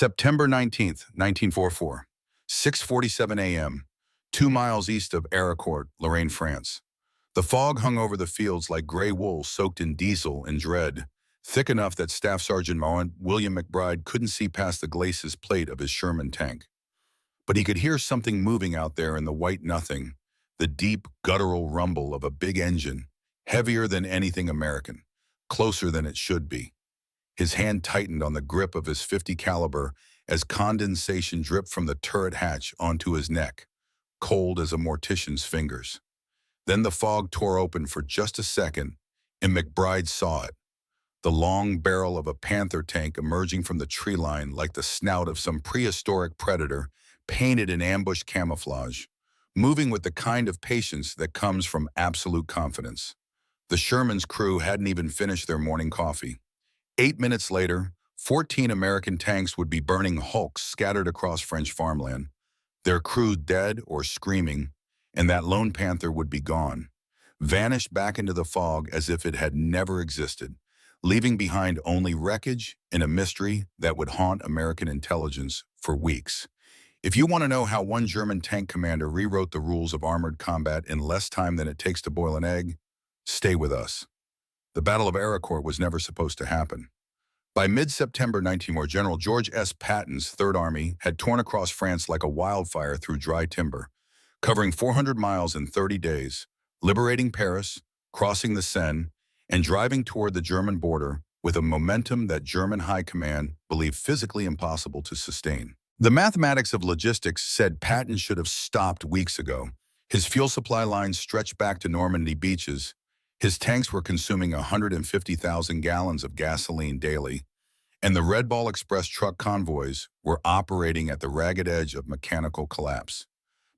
September 19th, 1944, 6:47 a.m., 2 miles east of Arracourt, Lorraine, France. The fog hung over the fields like gray wool soaked in diesel and dread, thick enough that Staff Sergeant William McBride couldn't see past the glacis plate of his Sherman tank. But he could hear something moving out there in the white nothing, the deep, guttural rumble of a big engine, heavier than anything American, closer than it should be. His hand tightened on the grip of his .50 caliber as condensation dripped from the turret hatch onto his neck, cold as a mortician's fingers. Then the fog tore open for just a second, and McBride saw it. The long barrel of a Panther tank emerging from the tree line like the snout of some prehistoric predator, painted in ambush camouflage, moving with the kind of patience that comes from absolute confidence. The Sherman's crew hadn't even finished their morning coffee. 8 minutes later, 14 American tanks would be burning hulks scattered across French farmland, their crew dead or screaming, and that lone Panther would be gone, vanished back into the fog as if it had never existed, leaving behind only wreckage and a mystery that would haunt American intelligence for weeks. If you want to know how one German tank commander rewrote the rules of armored combat in less time than it takes to boil an egg, stay with us. The Battle of Arracourt was never supposed to happen. By mid-September 19, General George S. Patton's Third Army had torn across France like a wildfire through dry timber, covering 400 miles in 30 days, liberating Paris, crossing the Seine, and driving toward the German border with a momentum that German high command believed physically impossible to sustain. The mathematics of logistics said Patton should have stopped weeks ago. His fuel supply lines stretched back to Normandy beaches. His tanks were consuming 150,000 gallons of gasoline daily, and the Red Ball Express truck convoys were operating at the ragged edge of mechanical collapse.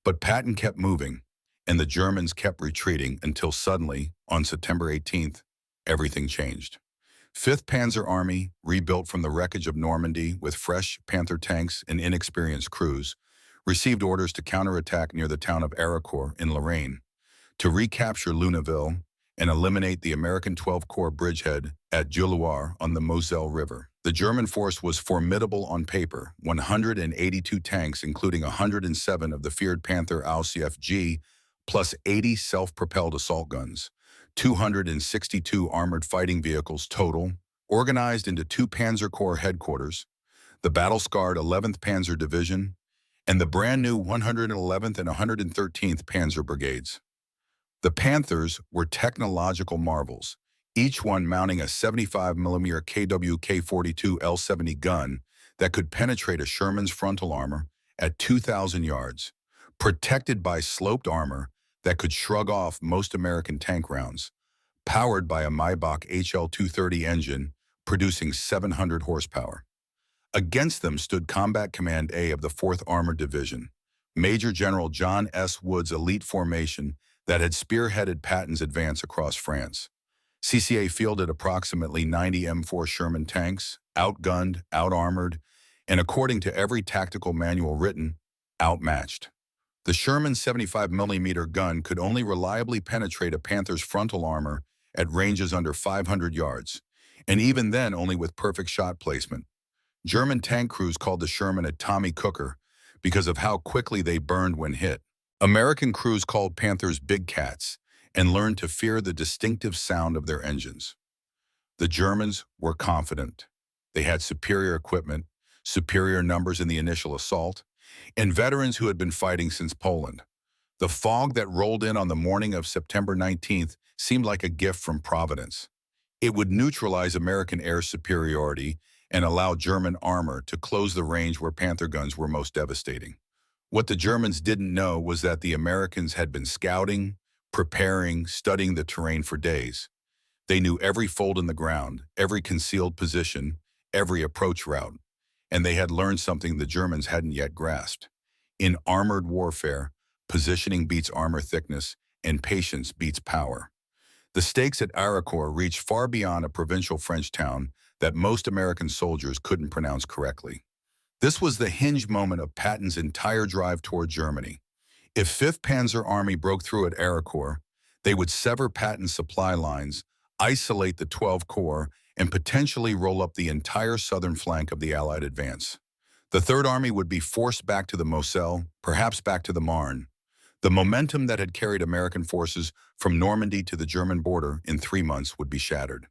But Patton kept moving, and the Germans kept retreating until suddenly, on September 18th, everything changed. 5th Panzer Army, rebuilt from the wreckage of Normandy with fresh Panther tanks and inexperienced crews, received orders to counterattack near the town of Arracourt in Lorraine, to recapture Luneville, and eliminate the American 12th Corps bridgehead at WWII on the Moselle River. The German force was formidable on paper, 182 tanks, including 107 of the feared Panther AUCFG, plus 80 self-propelled assault guns, 262 armored fighting vehicles total, organized into 2 Panzer Corps headquarters, the battle-scarred 11th Panzer Division, and the brand-new 111th and 113th Panzer Brigades. The Panthers were technological marvels, each one mounting a 75mm KWK-42 L-70 gun that could penetrate a Sherman's frontal armor at 2,000 yards, protected by sloped armor that could shrug off most American tank rounds, powered by a Maybach HL-230 engine producing 700 horsepower. Against them stood Combat Command A of the 4th Armored Division, Major General John S. Wood's elite formation that had spearheaded Patton's advance across France. CCA fielded approximately 90 M4 Sherman tanks, outgunned, outarmored, and according to every tactical manual written, outmatched. The Sherman 75mm gun could only reliably penetrate a Panther's frontal armor at ranges under 500 yards, and even then only with perfect shot placement. German tank crews called the Sherman a Tommy Cooker because of how quickly they burned when hit. American crews called Panthers Big Cats and learned to fear the distinctive sound of their engines. The Germans were confident. They had superior equipment, superior numbers in the initial assault, and veterans who had been fighting since Poland. The fog that rolled in on the morning of September 19th seemed like a gift from Providence. It would neutralize American air superiority and allow German armor to close the range where Panther guns were most devastating. What the Germans didn't know was that the Americans had been scouting, preparing, studying the terrain for days. They knew every fold in the ground, every concealed position, every approach route, and they had learned something the Germans hadn't yet grasped. In armored warfare, positioning beats armor thickness, and patience beats power. The stakes at Arracourt reached far beyond a provincial French town that most American soldiers couldn't pronounce correctly. This was the hinge moment of Patton's entire drive toward Germany. If 5th Panzer Army broke through at Arracourt, they would sever Patton's supply lines, isolate the 12th Corps, and potentially roll up the entire southern flank of the Allied advance. The Third Army would be forced back to the Moselle, perhaps back to the Marne. The momentum that had carried American forces from Normandy to the German border in 3 months would be shattered.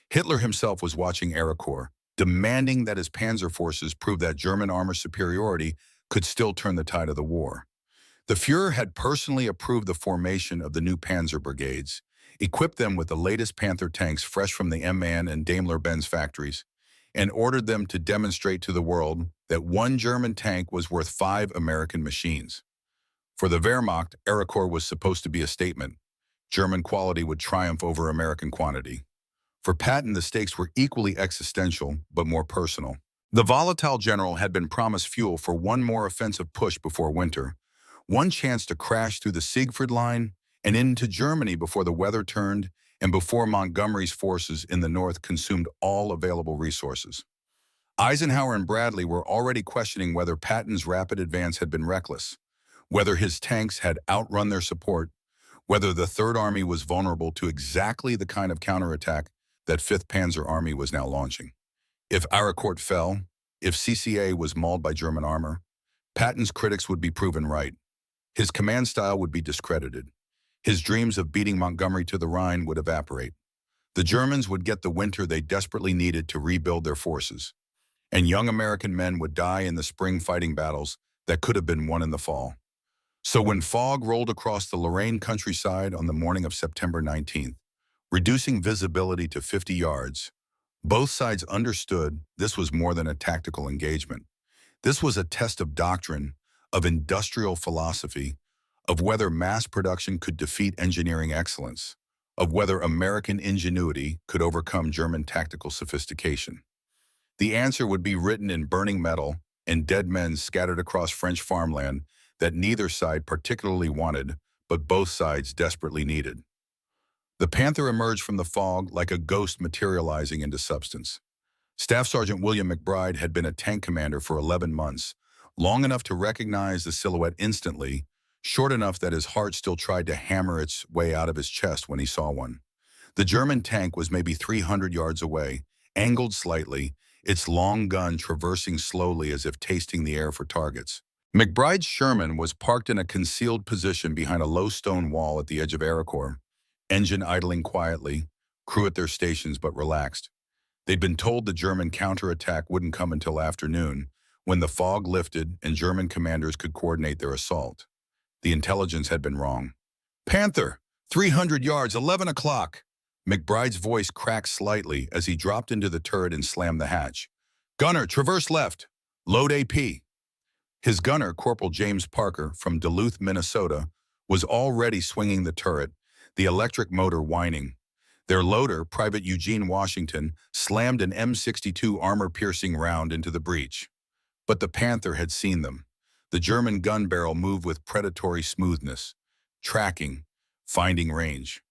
Hitler himself was watching Arracourt, demanding that his panzer forces prove that German armor superiority could still turn the tide of the war. The Fuhrer had personally approved the formation of the new panzer brigades, equipped them with the latest Panther tanks fresh from the MAN and Daimler-Benz factories, and ordered them to demonstrate to the world that one German tank was worth 5 American machines. For the Wehrmacht, Arracourt was supposed to be a statement. German quality would triumph over American quantity. For Patton, the stakes were equally existential, but more personal. The volatile general had been promised fuel for one more offensive push before winter, one chance to crash through the Siegfried Line and into Germany before the weather turned and before Montgomery's forces in the north consumed all available resources. Eisenhower and Bradley were already questioning whether Patton's rapid advance had been reckless, whether his tanks had outrun their support, whether the Third Army was vulnerable to exactly the kind of counterattack that 5th Panzer Army was now launching. If Arracourt fell, if CCA was mauled by German armor, Patton's critics would be proven right. His command style would be discredited. His dreams of beating Montgomery to the Rhine would evaporate. The Germans would get the winter they desperately needed to rebuild their forces, and young American men would die in the spring fighting battles that could have been won in the fall. So when fog rolled across the Lorraine countryside on the morning of September 19th, reducing visibility to 50 yards, both sides understood this was more than a tactical engagement. This was a test of doctrine, of industrial philosophy, of whether mass production could defeat engineering excellence, of whether American ingenuity could overcome German tactical sophistication. The answer would be written in burning metal and dead men scattered across French farmland that neither side particularly wanted, but both sides desperately needed. The Panther emerged from the fog like a ghost materializing into substance. Staff Sergeant William McBride had been a tank commander for 11 months, long enough to recognize the silhouette instantly, short enough that his heart still tried to hammer its way out of his chest when he saw one. The German tank was maybe 300 yards away, angled slightly, its long gun traversing slowly as if tasting the air for targets. McBride's Sherman was parked in a concealed position behind a low stone wall at the edge of Arracourt, engine idling quietly, crew at their stations but relaxed. They'd been told the German counterattack wouldn't come until afternoon, when the fog lifted and German commanders could coordinate their assault. The intelligence had been wrong. "Panther, 300 yards, 11 o'clock. McBride's voice cracked slightly as he dropped into the turret and slammed the hatch. "Gunner, traverse left. Load AP." His gunner, Corporal James Parker from Duluth, Minnesota, was already swinging the turret, the electric motor whining. Their loader, Private Eugene Washington, slammed an M62 armor-piercing round into the breech. But the Panther had seen them. The German gun barrel moved with predatory smoothness, tracking, finding range.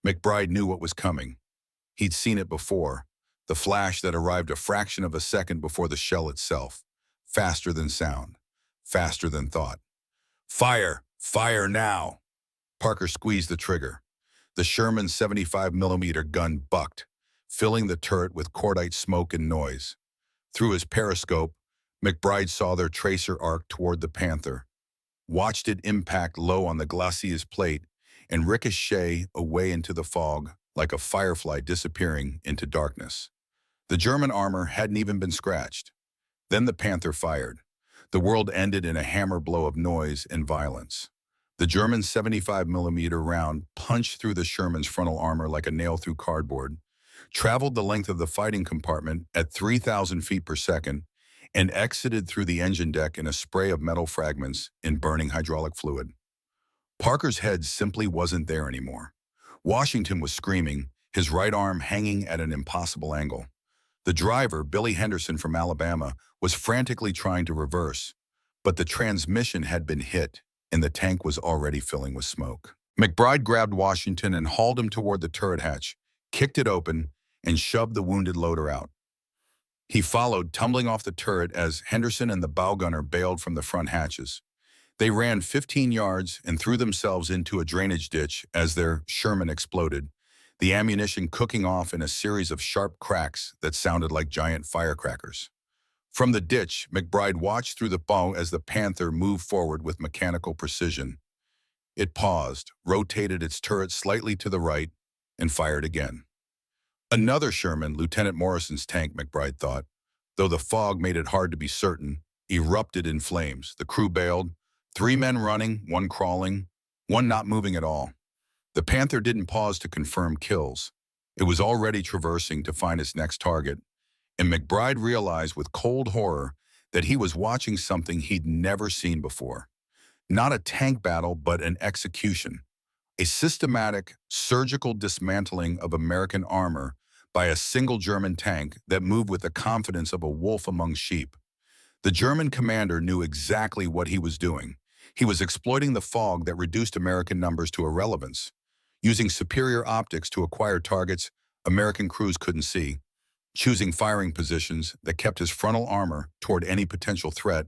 McBride knew what was coming. He'd seen it before, the flash that arrived a fraction of a second before the shell itself, faster than sound, faster than thought. "Fire! Fire now!" Parker squeezed the trigger. The Sherman's 75mm gun bucked, filling the turret with cordite smoke and noise. Through his periscope, McBride saw their tracer arc toward the Panther, watched it impact low on the Glacier's plate, and ricochet away into the fog like a firefly disappearing into darkness. The German armor hadn't even been scratched. Then the Panther fired. The world ended in a hammer blow of noise and violence. The German 75mm round punched through the Sherman's frontal armor like a nail through cardboard, traveled the length of the fighting compartment at 3,000 feet per second, and exited through the engine deck in a spray of metal fragments in burning hydraulic fluid. Parker's head simply wasn't there anymore. Washington was screaming, his right arm hanging at an impossible angle. The driver, Billy Henderson from Alabama, was frantically trying to reverse, but the transmission had been hit, and the tank was already filling with smoke. McBride grabbed Washington and hauled him toward the turret hatch, kicked it open, and shoved the wounded loader out. He followed, tumbling off the turret as Henderson and the bow gunner bailed from the front hatches. They ran 15 yards and threw themselves into a drainage ditch as their Sherman exploded, the ammunition cooking off in a series of sharp cracks that sounded like giant firecrackers. From the ditch, McBride watched through the fog as the Panther moved forward with mechanical precision. It paused, rotated its turret slightly to the right, and fired again. Another Sherman, Lieutenant Morrison's tank, McBride thought, though the fog made it hard to be certain, erupted in flames. The crew bailed, 3 men running, 1 crawling, 1 not moving at all. The Panther didn't pause to confirm kills. It was already traversing to find its next target, and McBride realized with cold horror that he was watching something he'd never seen before. Not a tank battle, but an execution. A systematic, surgical dismantling of American armor by a single German tank that moved with the confidence of a wolf among sheep. The German commander knew exactly what he was doing. He was exploiting the fog that reduced American numbers to irrelevance, using superior optics to acquire targets American crews couldn't see, choosing firing positions that kept his frontal armor toward any potential threat,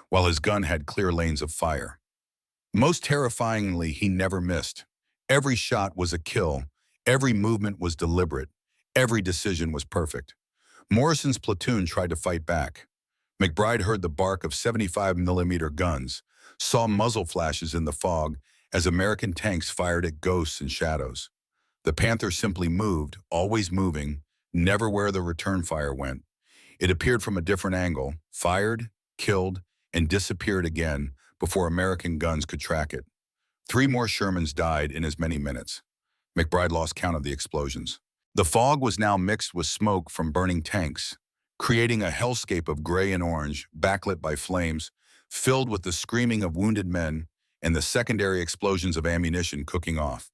while his gun had clear lanes of fire. Most terrifyingly, he never missed. Every shot was a kill, every movement was deliberate, every decision was perfect. Morrison's platoon tried to fight back. McBride heard the bark of 75mm guns, saw muzzle flashes in the fog as American tanks fired at ghosts and shadows. The Panther simply moved, always moving, never where the return fire went. It appeared from a different angle, fired, killed, and disappeared again before American guns could track it. 3 more Shermans died in as many minutes. McBride lost count of the explosions. The fog was now mixed with smoke from burning tanks, creating a hellscape of gray and orange, backlit by flames, filled with the screaming of wounded men and the secondary explosions of ammunition cooking off.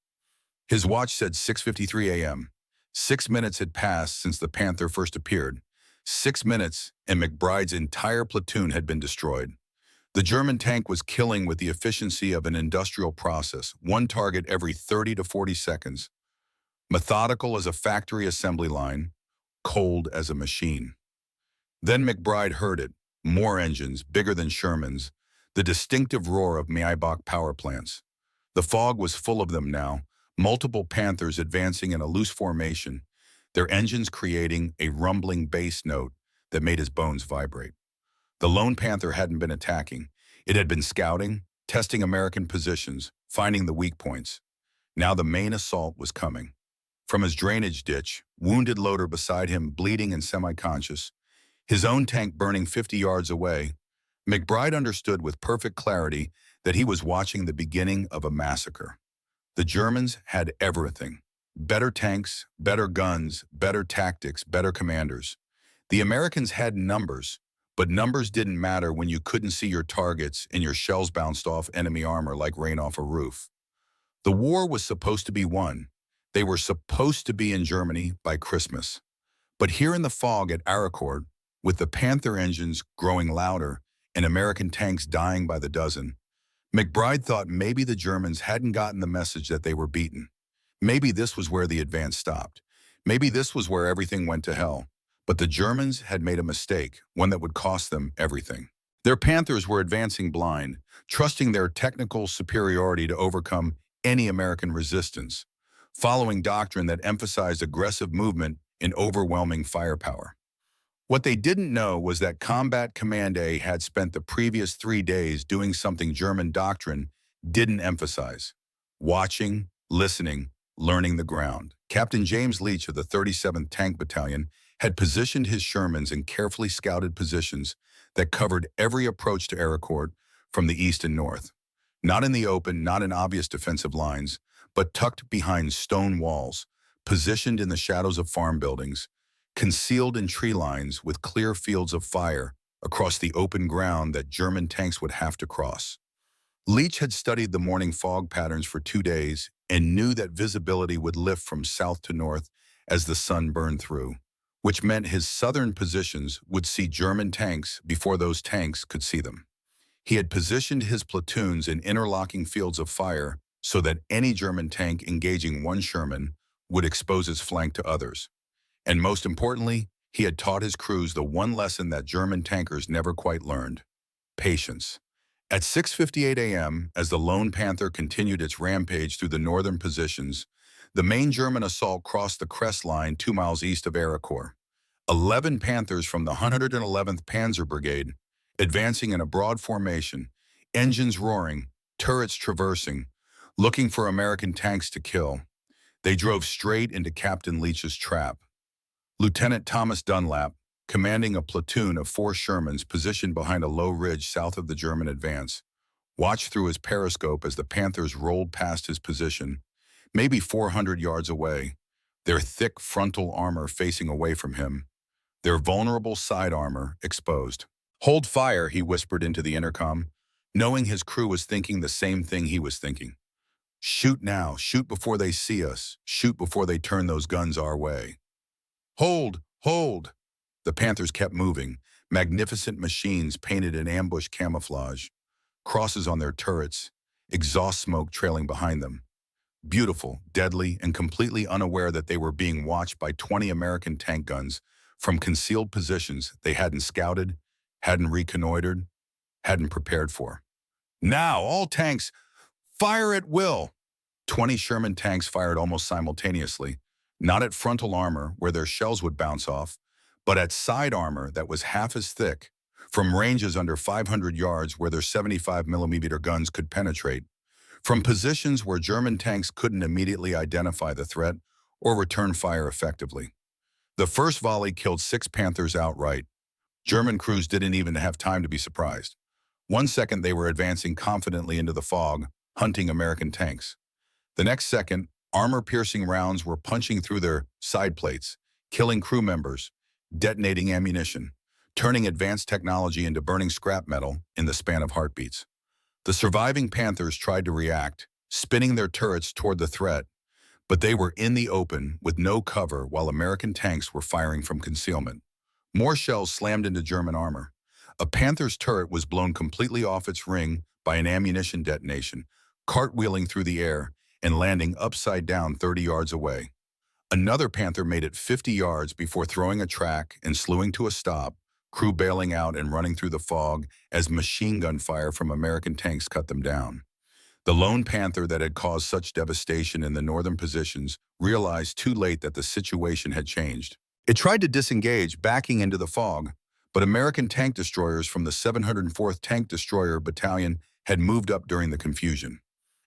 His watch said 6:53 a.m. 6 minutes had passed since the Panther first appeared. 6 minutes, and McBride's entire platoon had been destroyed. The German tank was killing with the efficiency of an industrial process, 1 target every 30 to 40 seconds. Methodical as a factory assembly line, cold as a machine. Then McBride heard it, more engines, bigger than Sherman's, the distinctive roar of Maybach power plants. The fog was full of them now, multiple Panthers advancing in a loose formation, their engines creating a rumbling bass note that made his bones vibrate. The lone Panther hadn't been attacking. It had been scouting, testing American positions, finding the weak points. Now the main assault was coming. From his drainage ditch, wounded loader beside him bleeding and semi-conscious, his own tank burning 50 yards away, McBride understood with perfect clarity that he was watching the beginning of a massacre. The Germans had everything. Better tanks, better guns, better tactics, better commanders. The Americans had numbers, but numbers didn't matter when you couldn't see your targets and your shells bounced off enemy armor like rain off a roof. The war was supposed to be won. They were supposed to be in Germany by Christmas. But here in the fog at Arracourt, with the Panther engines growing louder and American tanks dying by the dozen, McBride thought maybe the Germans hadn't gotten the message that they were beaten. Maybe this was where the advance stopped. Maybe this was where everything went to hell. But the Germans had made a mistake, one that would cost them everything. Their Panthers were advancing blind, trusting their technical superiority to overcome any American resistance, following doctrine that emphasized aggressive movement and overwhelming firepower. What they didn't know was that Combat Command A had spent the previous 3 days doing something German doctrine didn't emphasize: watching, listening, learning the ground. Captain James Leach of the 37th Tank Battalion had positioned his Shermans in carefully scouted positions that covered every approach to Arracourt from the east and north. Not in the open, not in obvious defensive lines, but tucked behind stone walls, positioned in the shadows of farm buildings, concealed in tree lines with clear fields of fire across the open ground that German tanks would have to cross. Leach had studied the morning fog patterns for 2 days and knew that visibility would lift from south to north as the sun burned through, which meant his southern positions would see German tanks before those tanks could see them. He had positioned his platoons in interlocking fields of fire so that any German tank engaging one Sherman would expose his flank to others. And most importantly, he had taught his crews the one lesson that German tankers never quite learned: patience. At 6:58 a.m., as the lone Panther continued its rampage through the northern positions, the main German assault crossed the crest line 2 miles east of Arracourt. 11 Panthers from the 111th Panzer Brigade, advancing in a broad formation, engines roaring, turrets traversing, looking for American tanks to kill. They drove straight into Captain Leach's trap. Lieutenant Thomas Dunlap, commanding a platoon of 4 Shermans positioned behind a low ridge south of the German advance, watched through his periscope as the Panthers rolled past his position, maybe 400 yards away, their thick frontal armor facing away from him, their vulnerable side armor exposed. "Hold fire," he whispered into the intercom, knowing his crew was thinking the same thing he was thinking. "Shoot now, shoot before they see us, shoot before they turn those guns our way." "Hold, hold!" The Panthers kept moving, magnificent machines painted in ambush camouflage, crosses on their turrets, exhaust smoke trailing behind them. Beautiful, deadly, and completely unaware that they were being watched by 20 American tank guns from concealed positions they hadn't scouted, hadn't reconnoitered, hadn't prepared for. "Now, all tanks, fire at will!" 20 Sherman tanks fired almost simultaneously, not at frontal armor where their shells would bounce off, but at side armor that was half as thick, from ranges under 500 yards where their 75mm guns could penetrate, from positions where German tanks couldn't immediately identify the threat or return fire effectively. The first volley killed 6 Panthers outright. German crews didn't even have time to be surprised. One second they were advancing confidently into the fog, hunting American tanks. The next second, armor-piercing rounds were punching through their side plates, killing crew members, detonating ammunition, turning advanced technology into burning scrap metal in the span of heartbeats. The surviving Panthers tried to react, spinning their turrets toward the threat, but they were in the open with no cover while American tanks were firing from concealment. More shells slammed into German armor. A Panther's turret was blown completely off its ring by an ammunition detonation, cartwheeling through the air and landing upside down 30 yards away. Another Panther made it 50 yards before throwing a track and slewing to a stop, crew bailing out and running through the fog as machine gun fire from American tanks cut them down. The lone Panther that had caused such devastation in the northern positions realized too late that the situation had changed. It tried to disengage, backing into the fog, but American tank destroyers from the 704th Tank Destroyer Battalion had moved up during the confusion.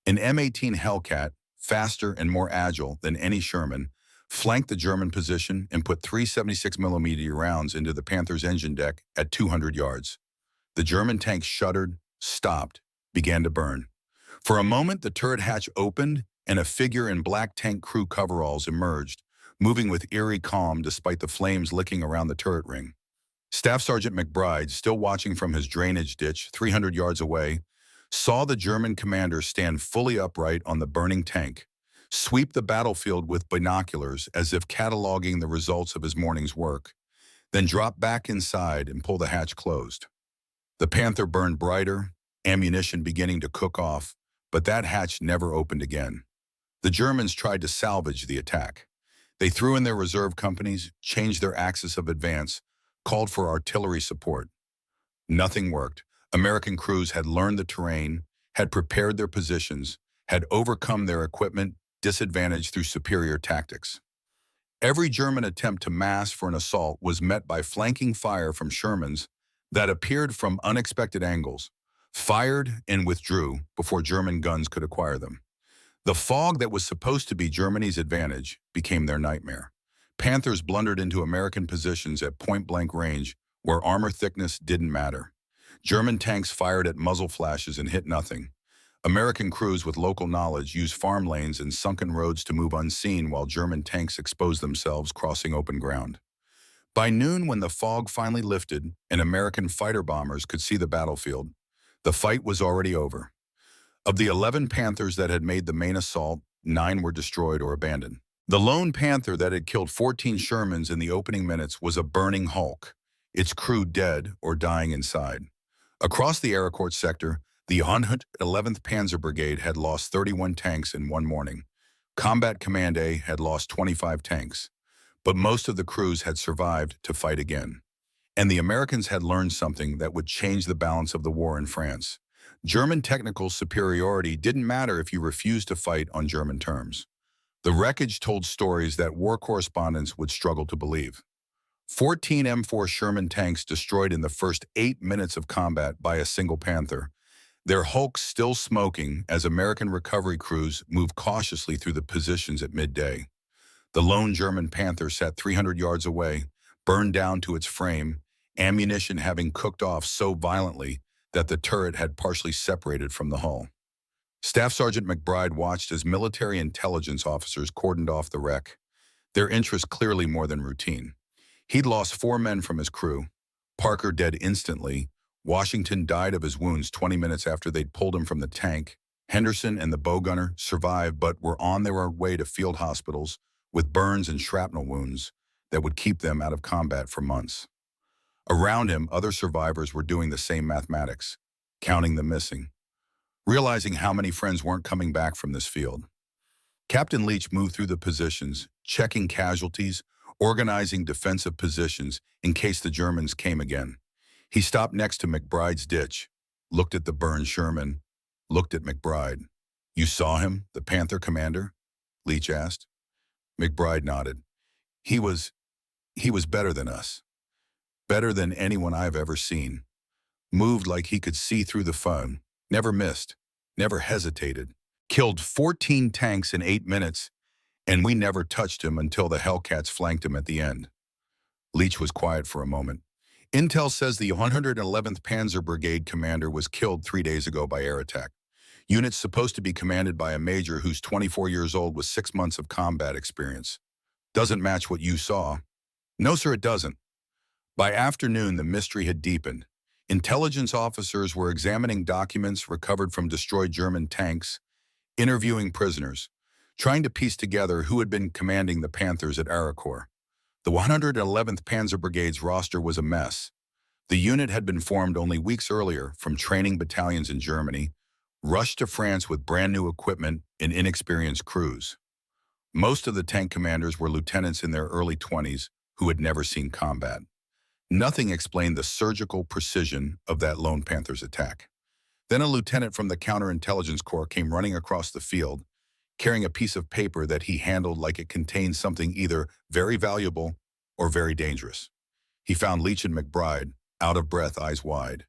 An M18 Hellcat, faster and more agile than any Sherman, flanked the German position and put 3 76mm rounds into the Panther's engine deck at 200 yards. The German tank shuddered, stopped, began to burn. For a moment, the turret hatch opened and a figure in black tank crew coveralls emerged, moving with eerie calm despite the flames licking around the turret ring. Staff Sergeant McBride, still watching from his drainage ditch 300 yards away, saw the German commander stand fully upright on the burning tank, sweep the battlefield with binoculars as if cataloging the results of his morning's work, then drop back inside and pull the hatch closed. The Panther burned brighter, ammunition beginning to cook off, but that hatch never opened again. The Germans tried to salvage the attack. They threw in their reserve companies, changed their axis of advance, called for artillery support. Nothing worked. American crews had learned the terrain, had prepared their positions, had overcome their equipment disadvantage through superior tactics. Every German attempt to mass for an assault was met by flanking fire from Shermans that appeared from unexpected angles, fired and withdrew before German guns could acquire them. The fog that was supposed to be Germany's advantage became their nightmare. Panthers blundered into American positions at point-blank range where armor thickness didn't matter. German tanks fired at muzzle flashes and hit nothing. American crews with local knowledge used farm lanes and sunken roads to move unseen while German tanks exposed themselves crossing open ground. By noon, when the fog finally lifted and American fighter bombers could see the battlefield, the fight was already over. Of the 11 Panthers that had made the main assault, 9 were destroyed or abandoned. The lone Panther that had killed 14 Shermans in the opening minutes was a burning hulk, its crew dead or dying inside. Across the Arracourt sector, the 111th Panzer Brigade had lost 31 tanks in one morning. Combat Command A had lost 25 tanks, but most of the crews had survived to fight again. And the Americans had learned something that would change the balance of the war in France. German technical superiority didn't matter if you refused to fight on German terms. The wreckage told stories that war correspondents would struggle to believe. 14 M4 Sherman tanks destroyed in the first 8 minutes of combat by a single Panther, their hulks still smoking as American recovery crews moved cautiously through the positions at midday. The lone German Panther sat 300 yards away, burned down to its frame, ammunition having cooked off so violently that the turret had partially separated from the hull. Staff Sergeant McBride watched as military intelligence officers cordoned off the wreck, their interest clearly more than routine. He'd lost 4 men from his crew. Parker dead instantly. Washington died of his wounds 20 minutes after they'd pulled him from the tank. Henderson and the bow gunner survived but were on their way to field hospitals with burns and shrapnel wounds that would keep them out of combat for months. Around him, other survivors were doing the same mathematics, counting the missing, realizing how many friends weren't coming back from this field. Captain Leach moved through the positions, checking casualties, organizing defensive positions in case the Germans came again. He stopped next to McBride's ditch, looked at the burned Sherman, looked at McBride. "You saw him, the Panther commander?" Leach asked. McBride nodded. He was better than us. Better than anyone I've ever seen. Moved like he could see through the foam. Never missed. Never hesitated. Killed 14 tanks in 8 minutes, and we never touched him until the Hellcats flanked him at the end. Leach was quiet for a moment. Intel says the 111th Panzer Brigade commander was killed 3 days ago by air attack. Unit's supposed to be commanded by a major who's 24 years old with 6 months of combat experience. Doesn't match what you saw. No, sir, it doesn't. By afternoon, the mystery had deepened. Intelligence officers were examining documents recovered from destroyed German tanks, interviewing prisoners, trying to piece together who had been commanding the Panthers at Arracourt. The 111th Panzer Brigade's roster was a mess. The unit had been formed only weeks earlier from training battalions in Germany, rushed to France with brand new equipment and inexperienced crews. Most of the tank commanders were lieutenants in their early 20s who had never seen combat. Nothing explained the surgical precision of that lone Panther's attack. Then a lieutenant from the Counterintelligence Corps came running across the field, carrying a piece of paper that he handled like it contained something either very valuable or very dangerous. He found Leach and McBride, out of breath, eyes wide.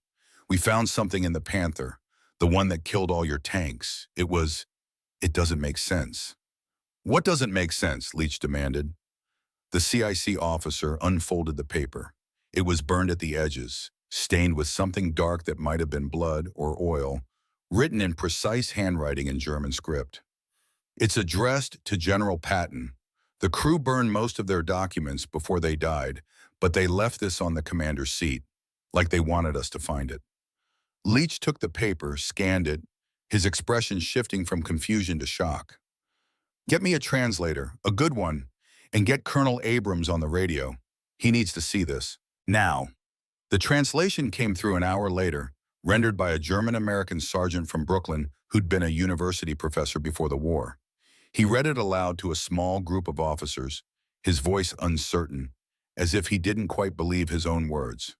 "We found something in the Panther, the one that killed all your tanks. It doesn't make sense." "What doesn't make sense?" Leach demanded. The CIC officer unfolded the paper. It was burned at the edges, stained with something dark that might have been blood or oil, written in precise handwriting in German script. "It's addressed to General Patton. The crew burned most of their documents before they died, but they left this on the commander's seat, like they wanted us to find it." Leach took the paper, scanned it, his expression shifting from confusion to shock. "Get me a translator, a good one, and get Colonel Abrams on the radio. He needs to see this. Now." The translation came through an hour later, rendered by a German-American sergeant from Brooklyn who'd been a university professor before the war. He read it aloud to a small group of officers, his voice uncertain, as if he didn't quite believe his own words.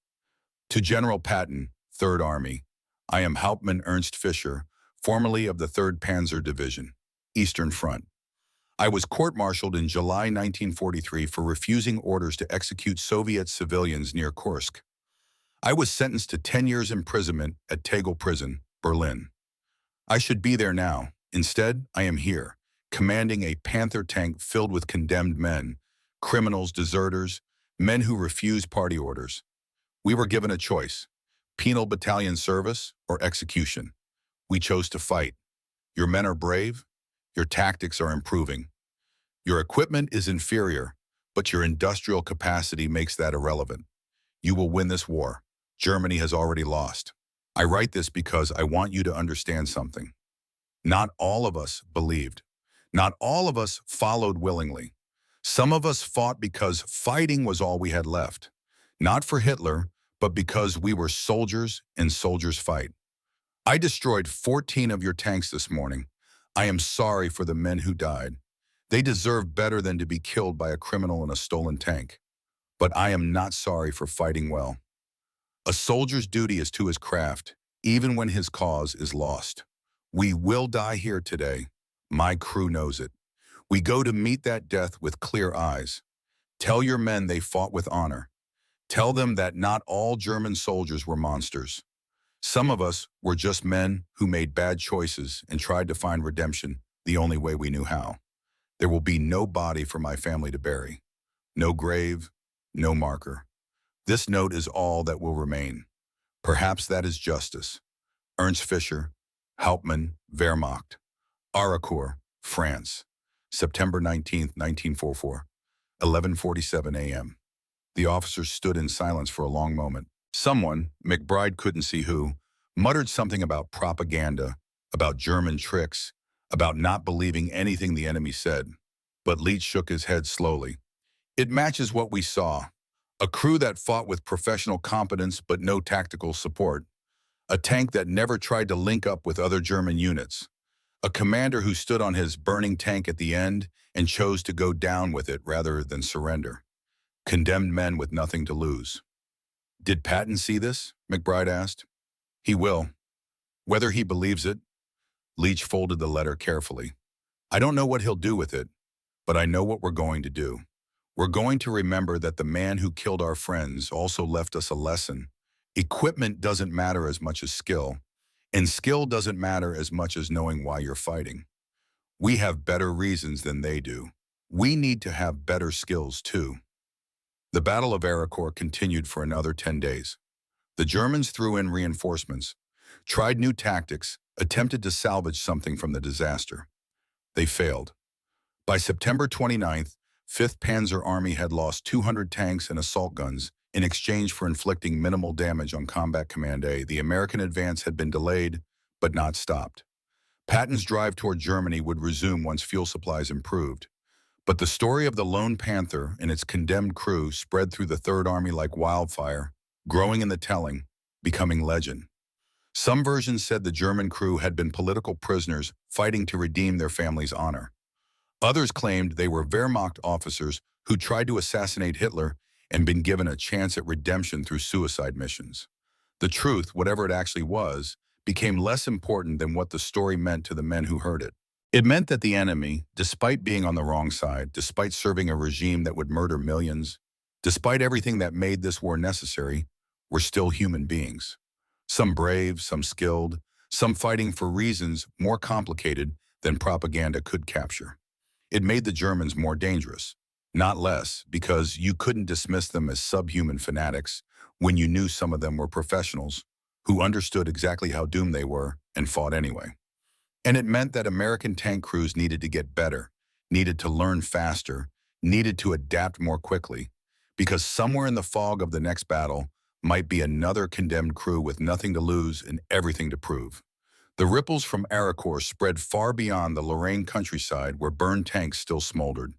"To General Patton, 3rd Army, I am Hauptmann Ernst Fischer, formerly of the 3rd Panzer Division, Eastern Front. I was court-martialed in July 1943 for refusing orders to execute Soviet civilians near Kursk. I was sentenced to 10 years imprisonment at Tegel Prison, Berlin. I should be there now. Instead, I am here, commanding a Panther tank filled with condemned men, criminals, deserters, men who refused party orders. We were given a choice: penal battalion service or execution. We chose to fight. Your men are brave. Your tactics are improving. Your equipment is inferior, but your industrial capacity makes that irrelevant. You will win this war. Germany has already lost. I write this because I want you to understand something. Not all of us believed. Not all of us followed willingly. Some of us fought because fighting was all we had left. Not for Hitler, but because we were soldiers and soldiers fight. I destroyed 14 of your tanks this morning. I am sorry for the men who died. They deserve better than to be killed by a criminal in a stolen tank. But I am not sorry for fighting well. A soldier's duty is to his craft, even when his cause is lost. We will die here today. My crew knows it. We go to meet that death with clear eyes. Tell your men they fought with honor. Tell them that not all German soldiers were monsters. Some of us were just men who made bad choices and tried to find redemption the only way we knew how. There will be no body for my family to bury. No grave, no marker. This note is all that will remain. Perhaps that is justice. Ernst Fischer, Hauptmann, Wehrmacht, Arracourt, France, September 19th, 1944, 11:47 a.m. The officers stood in silence for a long moment. Someone, McBride couldn't see who, muttered something about propaganda, about German tricks, about not believing anything the enemy said. But Leach shook his head slowly. It matches what we saw. A crew that fought with professional competence but no tactical support. A tank that never tried to link up with other German units. A commander who stood on his burning tank at the end and chose to go down with it rather than surrender. Condemned men with nothing to lose. Did Patton see this? McBride asked. He will. Whether he believes it. Leach folded the letter carefully. I don't know what he'll do with it, but I know what we're going to do. We're going to remember that the man who killed our friends also left us a lesson. Equipment doesn't matter as much as skill, and skill doesn't matter as much as knowing why you're fighting. We have better reasons than they do. We need to have better skills too. The Battle of Arracourt continued for another 10 days. The Germans threw in reinforcements, tried new tactics, attempted to salvage something from the disaster. They failed. By September 29th, 5th Panzer Army had lost 200 tanks and assault guns in exchange for inflicting minimal damage on Combat Command A. The American advance had been delayed, but not stopped. Patton's drive toward Germany would resume once fuel supplies improved. But the story of the lone Panther and its condemned crew spread through the Third Army like wildfire, growing in the telling, becoming legend. Some versions said the German crew had been political prisoners fighting to redeem their family's honor. Others claimed they were Wehrmacht officers who tried to assassinate Hitler and been given a chance at redemption through suicide missions. The truth, whatever it actually was, became less important than what the story meant to the men who heard it. It meant that the enemy, despite being on the wrong side, despite serving a regime that would murder millions, despite everything that made this war necessary, were still human beings. Some brave, some skilled, some fighting for reasons more complicated than propaganda could capture. It made the Germans more dangerous, not less, because you couldn't dismiss them as subhuman fanatics when you knew some of them were professionals who understood exactly how doomed they were and fought anyway. And it meant that American tank crews needed to get better, needed to learn faster, needed to adapt more quickly, because somewhere in the fog of the next battle might be another condemned crew with nothing to lose and everything to prove. The ripples from Arracourt spread far beyond the Lorraine countryside where burned tanks still smoldered.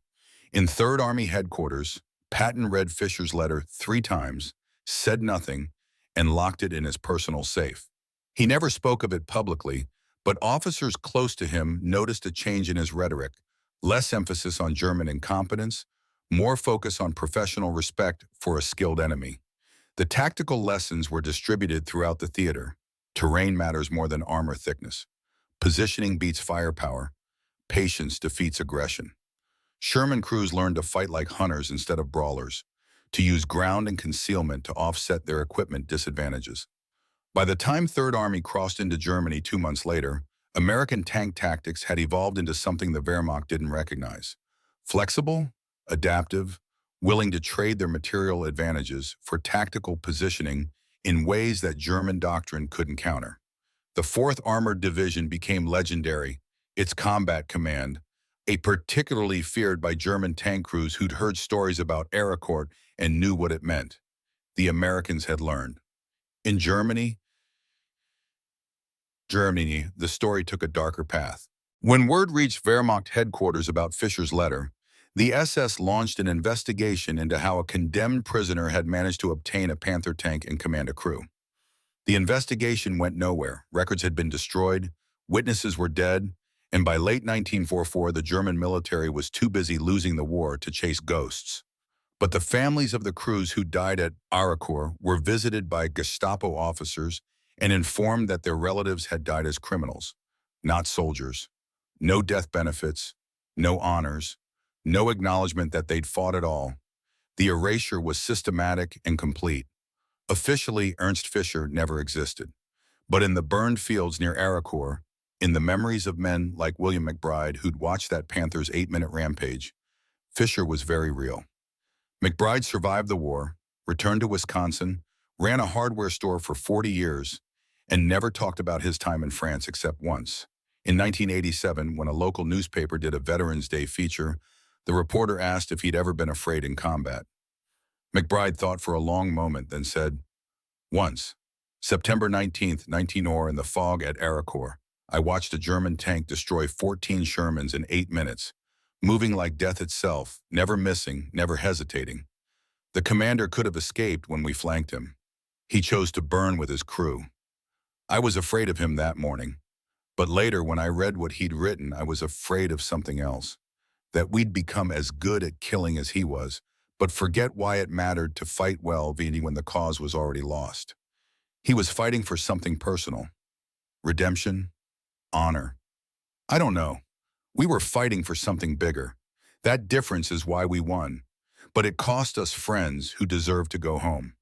In Third Army headquarters, Patton read Fischer's letter 3 times, said nothing, and locked it in his personal safe. He never spoke of it publicly, but officers close to him noticed a change in his rhetoric, less emphasis on German incompetence, more focus on professional respect for a skilled enemy. The tactical lessons were distributed throughout the theater. Terrain matters more than armor thickness. Positioning beats firepower. Patience defeats aggression. Sherman crews learned to fight like hunters instead of brawlers, to use ground and concealment to offset their equipment disadvantages. By the time Third Army crossed into Germany 2 months later, American tank tactics had evolved into something the Wehrmacht didn't recognize. Flexible, adaptive, willing to trade their material advantages for tactical positioning in ways that German doctrine couldn't counter. The 4th Armored Division became legendary, its combat command, a particularly feared by German tank crews who'd heard stories about Arracourt and knew what it meant. The Americans had learned. In Germany, the story took a darker path. When word reached Wehrmacht headquarters about Fischer's letter, the SS launched an investigation into how a condemned prisoner had managed to obtain a Panther tank and command a crew. The investigation went nowhere. Records had been destroyed, witnesses were dead, and by late 1944, the German military was too busy losing the war to chase ghosts. But the families of the crews who died at Arracourt were visited by Gestapo officers and informed that their relatives had died as criminals, not soldiers. No death benefits, no honors, no acknowledgement that they'd fought at all. The erasure was systematic and complete. Officially, Ernst Fischer never existed. But in the burned fields near Arracourt, in the memories of men like William McBride who'd watched that Panther's 8-minute rampage, Fischer was very real. McBride survived the war, returned to Wisconsin, ran a hardware store for 40 years, and never talked about his time in France except once. In 1987, when a local newspaper did a Veterans Day feature, the reporter asked if he'd ever been afraid in combat. McBride thought for a long moment, then said, "Once, September 19th, 19 in the fog at Arracourt, I watched a German tank destroy 14 Shermans in 8 minutes, moving like death itself, never missing, never hesitating. The commander could have escaped when we flanked him. He chose to burn with his crew. I was afraid of him that morning. But later, when I read what he'd written, I was afraid of something else. That we'd become as good at killing as he was, but forget why it mattered to fight well when the cause was already lost. He was fighting for something personal. Redemption, honor. I don't know. We were fighting for something bigger. That difference is why we won. But it cost us friends who deserved to go home."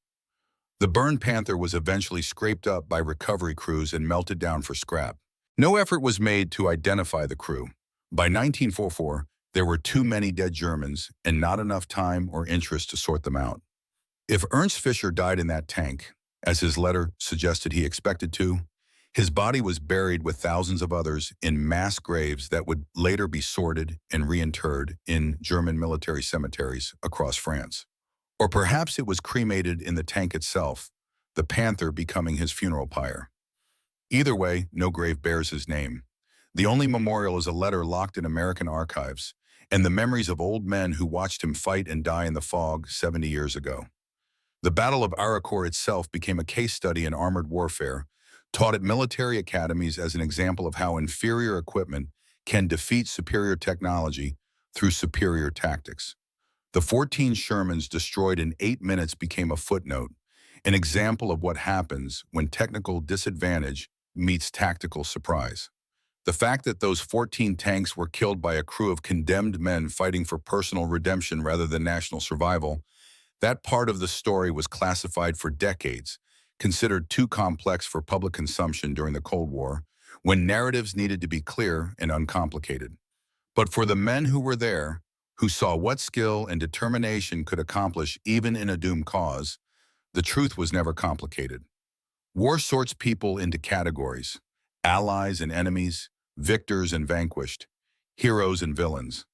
The burned Panther was eventually scraped up by recovery crews and melted down for scrap. No effort was made to identify the crew. By 1944, there were too many dead Germans and not enough time or interest to sort them out. If Ernst Fischer died in that tank, as his letter suggested he expected to, his body was buried with thousands of others in mass graves that would later be sorted and reinterred in German military cemeteries across France. Or perhaps it was cremated in the tank itself, the Panther becoming his funeral pyre. Either way, no grave bears his name. The only memorial is a letter locked in American archives, and the memories of old men who watched him fight and die in the fog 70 years ago. The Battle of Arracourt itself became a case study in armored warfare, taught at military academies as an example of how inferior equipment can defeat superior technology through superior tactics. The 14 Shermans destroyed in 8 minutes became a footnote, an example of what happens when technical disadvantage meets tactical surprise. The fact that those 14 tanks were killed by a crew of condemned men fighting for personal redemption rather than national survival, that part of the story was classified for decades, considered too complex for public consumption during the Cold War, when narratives needed to be clear and uncomplicated. But for the men who were there, who saw what skill and determination could accomplish even in a doomed cause, the truth was never complicated. War sorts people into categories: allies and enemies, victors and vanquished, heroes and villains.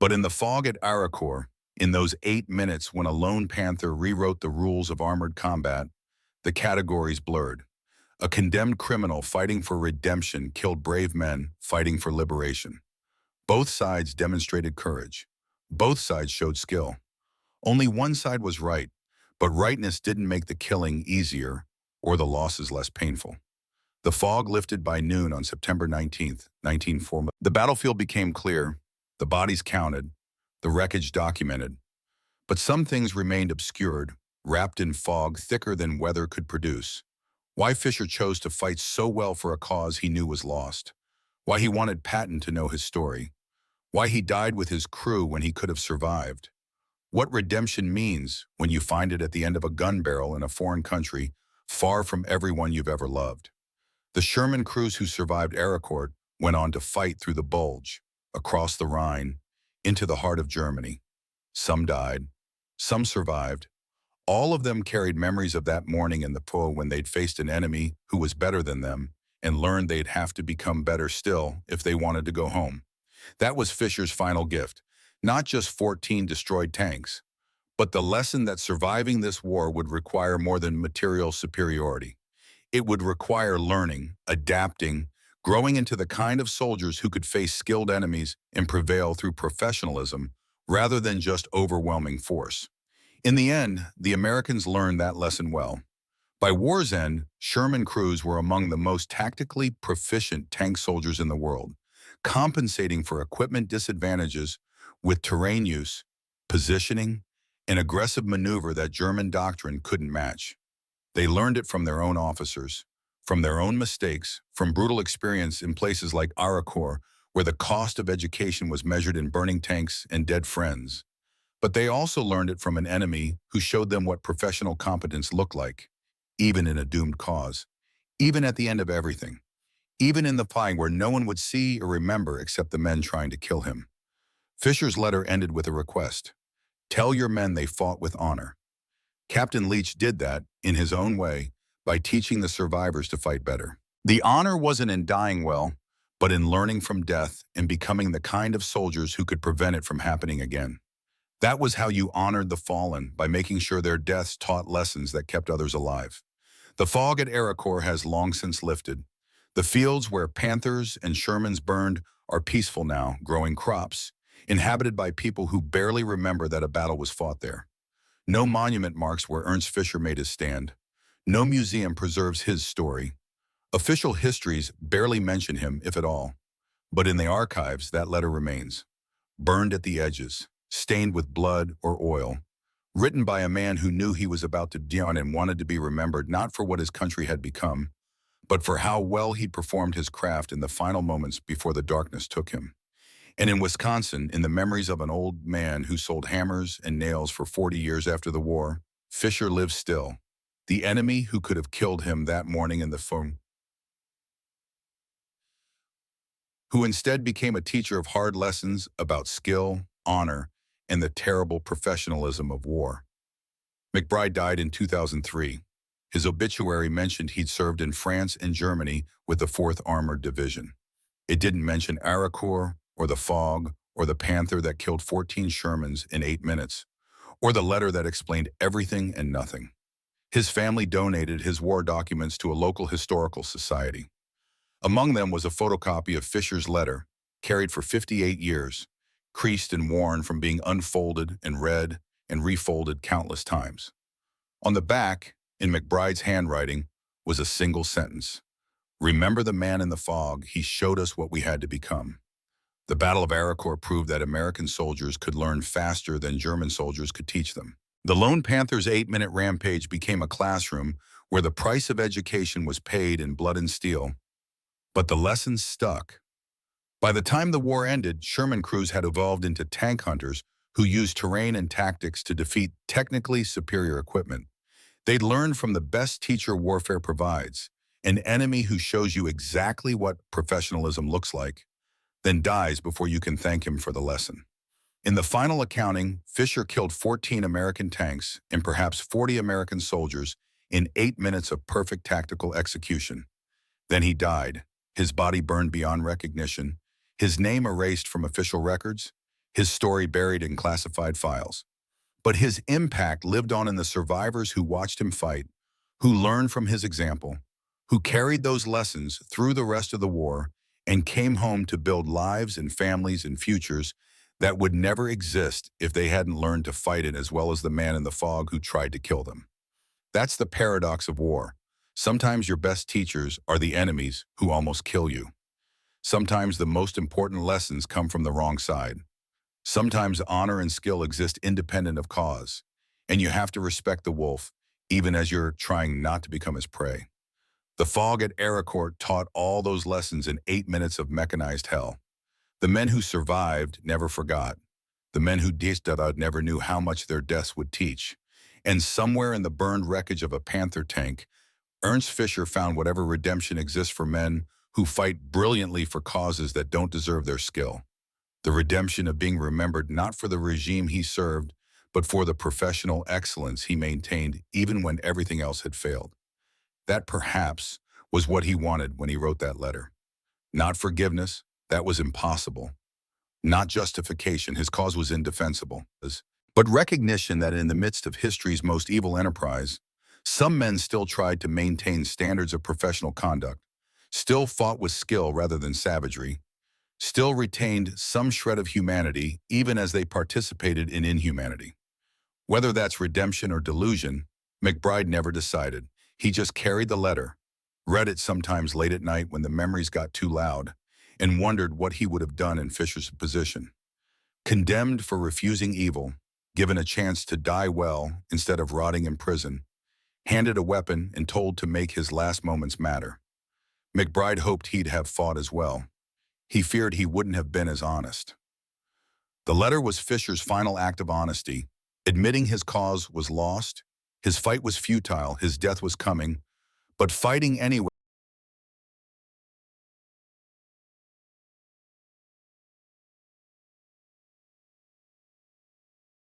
But in the fog at Arracourt, in those 8 minutes when a lone Panther rewrote the rules of armored combat, the categories blurred. A condemned criminal fighting for redemption killed brave men fighting for liberation. Both sides demonstrated courage. Both sides showed skill. Only one side was right, but rightness didn't make the killing easier or the losses less painful. The fog lifted by noon on September 19th, 1940. The battlefield became clear, the bodies counted, the wreckage documented. But some things remained obscured, wrapped in fog thicker than weather could produce. Why Fischer chose to fight so well for a cause he knew was lost. Why he wanted Patton to know his story. Why he died with his crew when he could have survived. What redemption means when you find it at the end of a gun barrel in a foreign country, far from everyone you've ever loved. The Sherman crews who survived Arracourt went on to fight through the Bulge, across the Rhine, into the heart of Germany. Some died. Some survived. All of them carried memories of that morning in the Po when they'd faced an enemy who was better than them and learned they'd have to become better still if they wanted to go home. That was Fischer's final gift, not just 14 destroyed tanks, but the lesson that surviving this war would require more than material superiority. It would require learning, adapting, growing into the kind of soldiers who could face skilled enemies and prevail through professionalism rather than just overwhelming force. In the end, the Americans learned that lesson well. By war's end, Sherman crews were among the most tactically proficient tank soldiers in the world, compensating for equipment disadvantages with terrain use, positioning, and aggressive maneuver that German doctrine couldn't match. They learned it from their own officers, from their own mistakes, from brutal experience in places like Arracourt, where the cost of education was measured in burning tanks and dead friends. But they also learned it from an enemy who showed them what professional competence looked like, even in a doomed cause, even at the end of everything, even in the fight where no one would see or remember except the men trying to kill him. Fisher's letter ended with a request. Tell your men they fought with honor. Captain Leach did that, in his own way, by teaching the survivors to fight better. The honor wasn't in dying well, but in learning from death and becoming the kind of soldiers who could prevent it from happening again. That was how you honored the fallen, by making sure their deaths taught lessons that kept others alive. The fog at Arracourt has long since lifted. The fields where Panthers and Shermans burned are peaceful now, growing crops, inhabited by people who barely remember that a battle was fought there. No monument marks where Ernst Fischer made his stand. No museum preserves his story. Official histories barely mention him, if at all. But in the archives, that letter remains, burned at the edges, stained with blood or oil, written by a man who knew he was about to die and wanted to be remembered not for what his country had become, but for how well he'd performed his craft in the final moments before the darkness took him. And in Wisconsin, in the memories of an old man who sold hammers and nails for 40 years after the war, Fisher lives still, the enemy who could have killed him that morning in the phone, who instead became a teacher of hard lessons about skill, honor, and the terrible professionalism of war. McBride died in 2003. His obituary mentioned he'd served in France and Germany with the 4th Armored Division. It didn't mention Arracourt, or the fog, or the Panther that killed 14 Shermans in 8 minutes, or the letter that explained everything and nothing. His family donated his war documents to a local historical society. Among them was a photocopy of Fisher's letter, carried for 58 years, creased and worn from being unfolded and read and refolded countless times. On the back, in McBride's handwriting, was a single sentence. Remember the man in the fog, he showed us what we had to become. The Battle of Arracourt proved that American soldiers could learn faster than German soldiers could teach them. The Lone Panther's 8-minute rampage became a classroom where the price of education was paid in blood and steel, but the lessons stuck. By the time the war ended, Sherman crews had evolved into tank hunters who used terrain and tactics to defeat technically superior equipment. They'd learned from the best teacher warfare provides, an enemy who shows you exactly what professionalism looks like, then dies before you can thank him for the lesson. In the final accounting, Fisher killed 14 American tanks and perhaps 40 American soldiers in 8 minutes of perfect tactical execution. Then he died, his body burned beyond recognition, his name erased from official records, his story buried in classified files. But his impact lived on in the survivors who watched him fight, who learned from his example, who carried those lessons through the rest of the war and came home to build lives and families and futures that would never exist if they hadn't learned to fight it as well as the man in the fog who tried to kill them. That's the paradox of war. Sometimes your best teachers are the enemies who almost kill you. Sometimes the most important lessons come from the wrong side. Sometimes honor and skill exist independent of cause, and you have to respect the wolf, even as you're trying not to become his prey. The fog at Arracourt taught all those lessons in 8 minutes of mechanized hell. The men who survived never forgot. The men who died never knew how much their deaths would teach. And somewhere in the burned wreckage of a Panther tank, Ernst Fischer found whatever redemption exists for men who fight brilliantly for causes that don't deserve their skill. The redemption of being remembered not for the regime he served, but for the professional excellence he maintained even when everything else had failed. That perhaps was what he wanted when he wrote that letter. Not forgiveness, that was impossible. Not justification, his cause was indefensible. But recognition that in the midst of history's most evil enterprise, some men still tried to maintain standards of professional conduct, still fought with skill rather than savagery, still retained some shred of humanity even as they participated in inhumanity. Whether that's redemption or delusion, McBride never decided. He just carried the letter, read it sometimes late at night when the memories got too loud, and wondered what he would have done in Fisher's position. Condemned for refusing evil, given a chance to die well instead of rotting in prison, handed a weapon and told to make his last moments matter. McBride hoped he'd have fought as well. He feared he wouldn't have been as honest. The letter was Fisher's final act of honesty, admitting his cause was lost, his fight was futile, his death was coming, but fighting anyway